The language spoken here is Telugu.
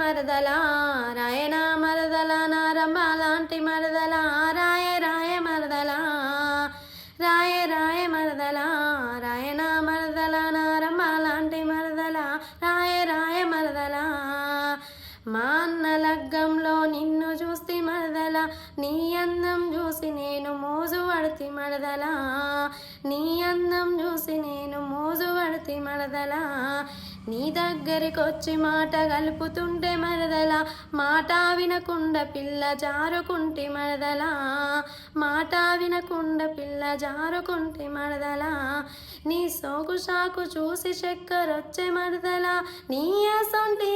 మరదలా రాయనా మరదలా నారమ్మ లాంటి మరదలా రాయ రాయ మరదలా రాయ రాయ మరదలా రాయనా మరదలా నారమ్మ లాంటి మరదలా రాయ రాయ మరదలా మా అన్న లగ్గంలో నిన్ను చూసి మరదలా నీ అందం చూసి నేను మోజు పడితి మరదలా నీ అందం చూసి నేను మోజు పడితి మరదలా నీ దగ్గరికొచ్చి మాట కలుపుతుంటే మరదలా మాట వినకుండా పిల్ల జారుకుంటి మరదలా మాట వినకుండా పిల్ల జారుకుంటి మరదలా నీ సోకు షాకు చూసి చక్కరొచ్చే మరదలా నీ అసొంటి